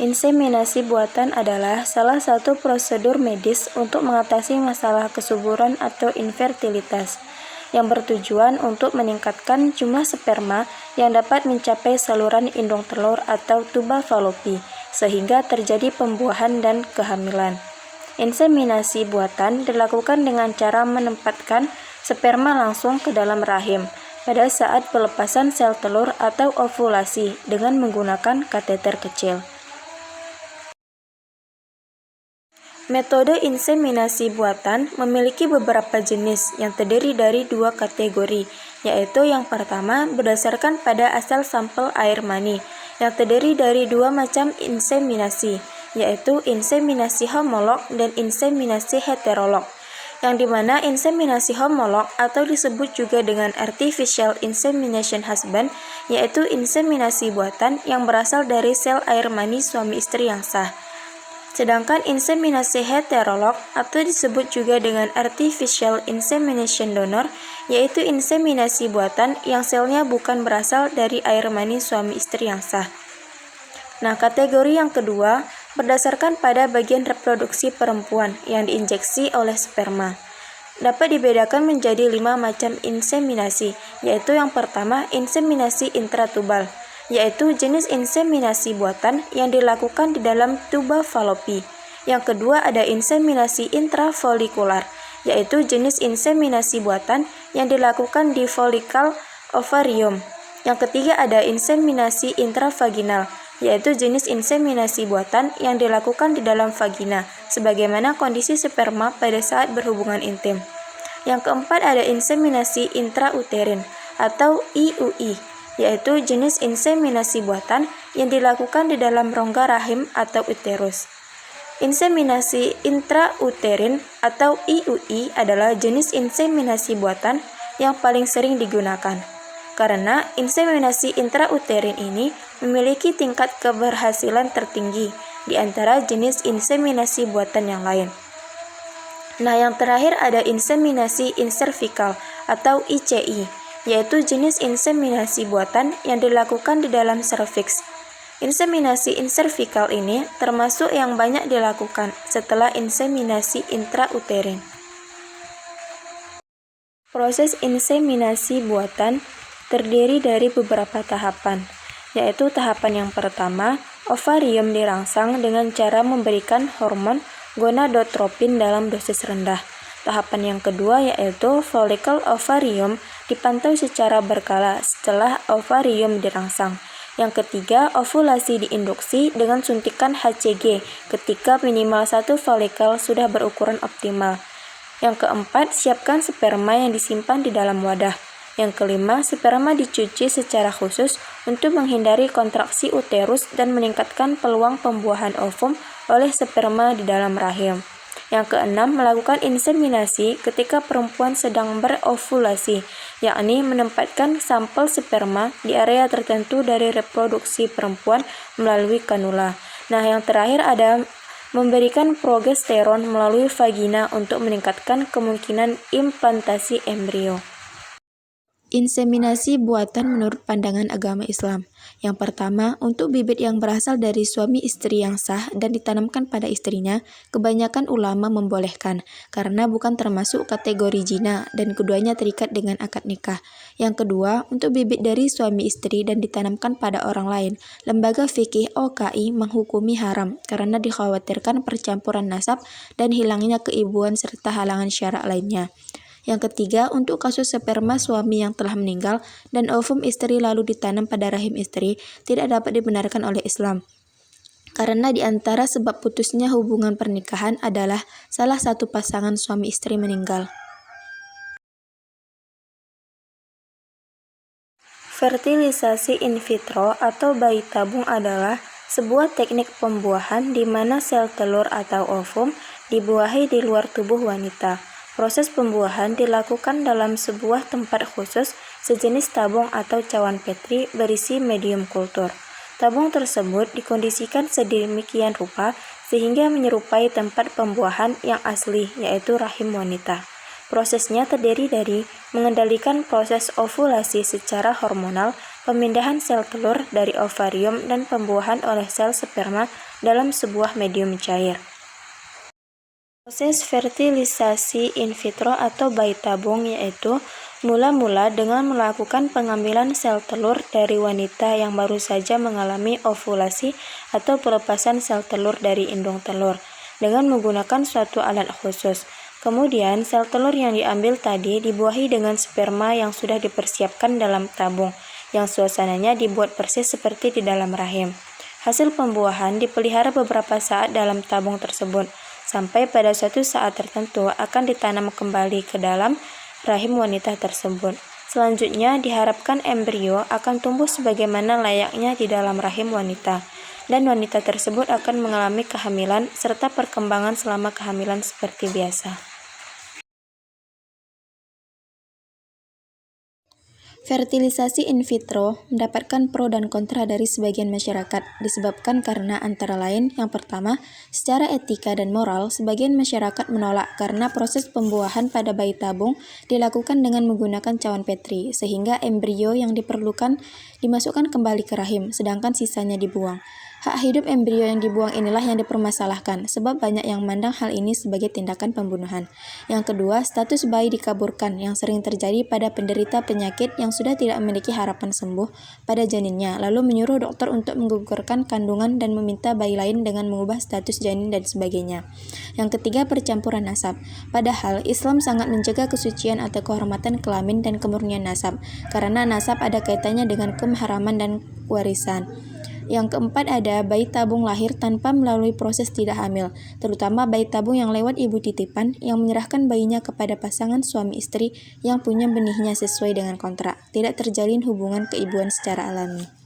Inseminasi buatan adalah salah satu prosedur medis untuk mengatasi masalah kesuburan atau infertilitas, yang bertujuan untuk meningkatkan jumlah sperma yang dapat mencapai saluran indung telur atau tuba falopi, sehingga terjadi pembuahan dan kehamilan. Inseminasi buatan dilakukan dengan cara menempatkan sperma langsung ke dalam rahim pada saat pelepasan sel telur atau ovulasi dengan menggunakan kateter kecil. Metode inseminasi buatan memiliki beberapa jenis yang terdiri dari dua kategori, yaitu yang pertama berdasarkan pada asal sampel air mani, yang terdiri dari dua macam inseminasi, yaitu inseminasi homolog dan inseminasi heterolog, yang dimana inseminasi homolog atau disebut juga dengan artificial insemination husband, yaitu inseminasi buatan yang berasal dari sel air mani suami istri yang sah. Sedangkan inseminasi heterolog atau disebut juga dengan artificial insemination donor, yaitu inseminasi buatan yang selnya bukan berasal dari air mani suami istri yang sah. Nah, kategori yang kedua berdasarkan pada bagian reproduksi perempuan yang diinjeksi oleh sperma. Dapat dibedakan menjadi 5 macam inseminasi, yaitu yang pertama inseminasi intratubal, yaitu jenis inseminasi buatan yang dilakukan di dalam tuba falopi. Yang kedua ada inseminasi intrafolikular, yaitu jenis inseminasi buatan yang dilakukan di folikal ovarium. Yang ketiga ada inseminasi intravaginal, yaitu jenis inseminasi buatan yang dilakukan di dalam vagina, sebagaimana kondisi sperma pada saat berhubungan intim. Yang keempat ada inseminasi intrauterin atau IUI, yaitu jenis inseminasi buatan yang dilakukan di dalam rongga rahim atau uterus. Inseminasi intrauterin atau IUI adalah jenis inseminasi buatan yang paling sering digunakan, karena inseminasi intrauterin ini memiliki tingkat keberhasilan tertinggi di antara jenis inseminasi buatan yang lain. Nah, yang terakhir ada inseminasi inservikal atau ICI, yaitu jenis inseminasi buatan yang dilakukan di dalam serviks. Inseminasi inservikal ini termasuk yang banyak dilakukan setelah inseminasi intrauterin. Proses inseminasi buatan terdiri dari beberapa tahapan, yaitu tahapan yang pertama, ovarium dirangsang dengan cara memberikan hormon gonadotropin dalam dosis rendah. Tahapan yang kedua yaitu follicle ovarium dipantau secara berkala setelah ovarium dirangsang. Yang ketiga, ovulasi diinduksi dengan suntikan HCG ketika minimal satu follicle sudah berukuran optimal. Yang keempat, siapkan sperma yang disimpan di dalam wadah. Yang kelima, sperma dicuci secara khusus untuk menghindari kontraksi uterus dan meningkatkan peluang pembuahan ovum oleh sperma di dalam rahim. Yang keenam, melakukan inseminasi ketika perempuan sedang berovulasi, yakni menempatkan sampel sperma di area tertentu dari reproduksi perempuan melalui kanula. Nah, yang terakhir ada memberikan progesteron melalui vagina untuk meningkatkan kemungkinan implantasi embrio. Inseminasi buatan menurut pandangan agama Islam. Yang pertama, untuk bibit yang berasal dari suami istri yang sah dan ditanamkan pada istrinya, kebanyakan ulama membolehkan, karena bukan termasuk kategori zina dan keduanya terikat dengan akad nikah. Yang kedua, untuk bibit dari suami istri dan ditanamkan pada orang lain, lembaga fikih OKI menghukumi haram, karena dikhawatirkan percampuran nasab dan hilangnya keibuan serta halangan syarak lainnya. Yang ketiga, untuk kasus sperma suami yang telah meninggal dan ovum istri lalu ditanam pada rahim istri, tidak dapat dibenarkan oleh Islam. Karena di antara sebab putusnya hubungan pernikahan adalah salah satu pasangan suami istri meninggal. Fertilisasi in vitro atau bayi tabung adalah sebuah teknik pembuahan di mana sel telur atau ovum dibuahi di luar tubuh wanita. Proses pembuahan dilakukan dalam sebuah tempat khusus, sejenis tabung atau cawan petri berisi medium kultur. Tabung tersebut dikondisikan sedemikian rupa sehingga menyerupai tempat pembuahan yang asli, yaitu rahim wanita. Prosesnya terdiri dari mengendalikan proses ovulasi secara hormonal, pemindahan sel telur dari ovarium, dan pembuahan oleh sel sperma dalam sebuah medium cair. Proses fertilisasi in vitro atau bayi tabung yaitu mula-mula dengan melakukan pengambilan sel telur dari wanita yang baru saja mengalami ovulasi atau pelepasan sel telur dari indung telur dengan menggunakan suatu alat khusus. Kemudian, sel telur yang diambil tadi dibuahi dengan sperma yang sudah dipersiapkan dalam tabung, yang suasananya dibuat persis seperti di dalam rahim. Hasil pembuahan dipelihara beberapa saat dalam tabung tersebut, sampai pada suatu saat tertentu akan ditanam kembali ke dalam rahim wanita tersebut. Selanjutnya, diharapkan embrio akan tumbuh sebagaimana layaknya di dalam rahim wanita, dan wanita tersebut akan mengalami kehamilan serta perkembangan selama kehamilan seperti biasa. Fertilisasi in vitro mendapatkan pro dan kontra dari sebagian masyarakat, disebabkan karena antara lain, yang pertama, secara etika dan moral, sebagian masyarakat menolak karena proses pembuahan pada bayi tabung dilakukan dengan menggunakan cawan petri, sehingga embrio yang diperlukan dimasukkan kembali ke rahim, sedangkan sisanya dibuang. Hak hidup embrio yang dibuang inilah yang dipermasalahkan, sebab banyak yang memandang hal ini sebagai tindakan pembunuhan. Yang kedua, status bayi dikaburkan, yang sering terjadi pada penderita penyakit yang sudah tidak memiliki harapan sembuh pada janinnya, lalu menyuruh dokter untuk menggugurkan kandungan dan meminta bayi lain dengan mengubah status janin dan sebagainya. Yang ketiga, percampuran nasab. Padahal, Islam sangat menjaga kesucian atau kehormatan kelamin dan kemurnian nasab, karena nasab ada kaitannya dengan kemahraman dan warisan. Yang keempat ada bayi tabung lahir tanpa melalui proses tidak hamil, terutama bayi tabung yang lewat ibu titipan yang menyerahkan bayinya kepada pasangan suami istri yang punya benihnya sesuai dengan kontrak, tidak terjalin hubungan keibuan secara alami.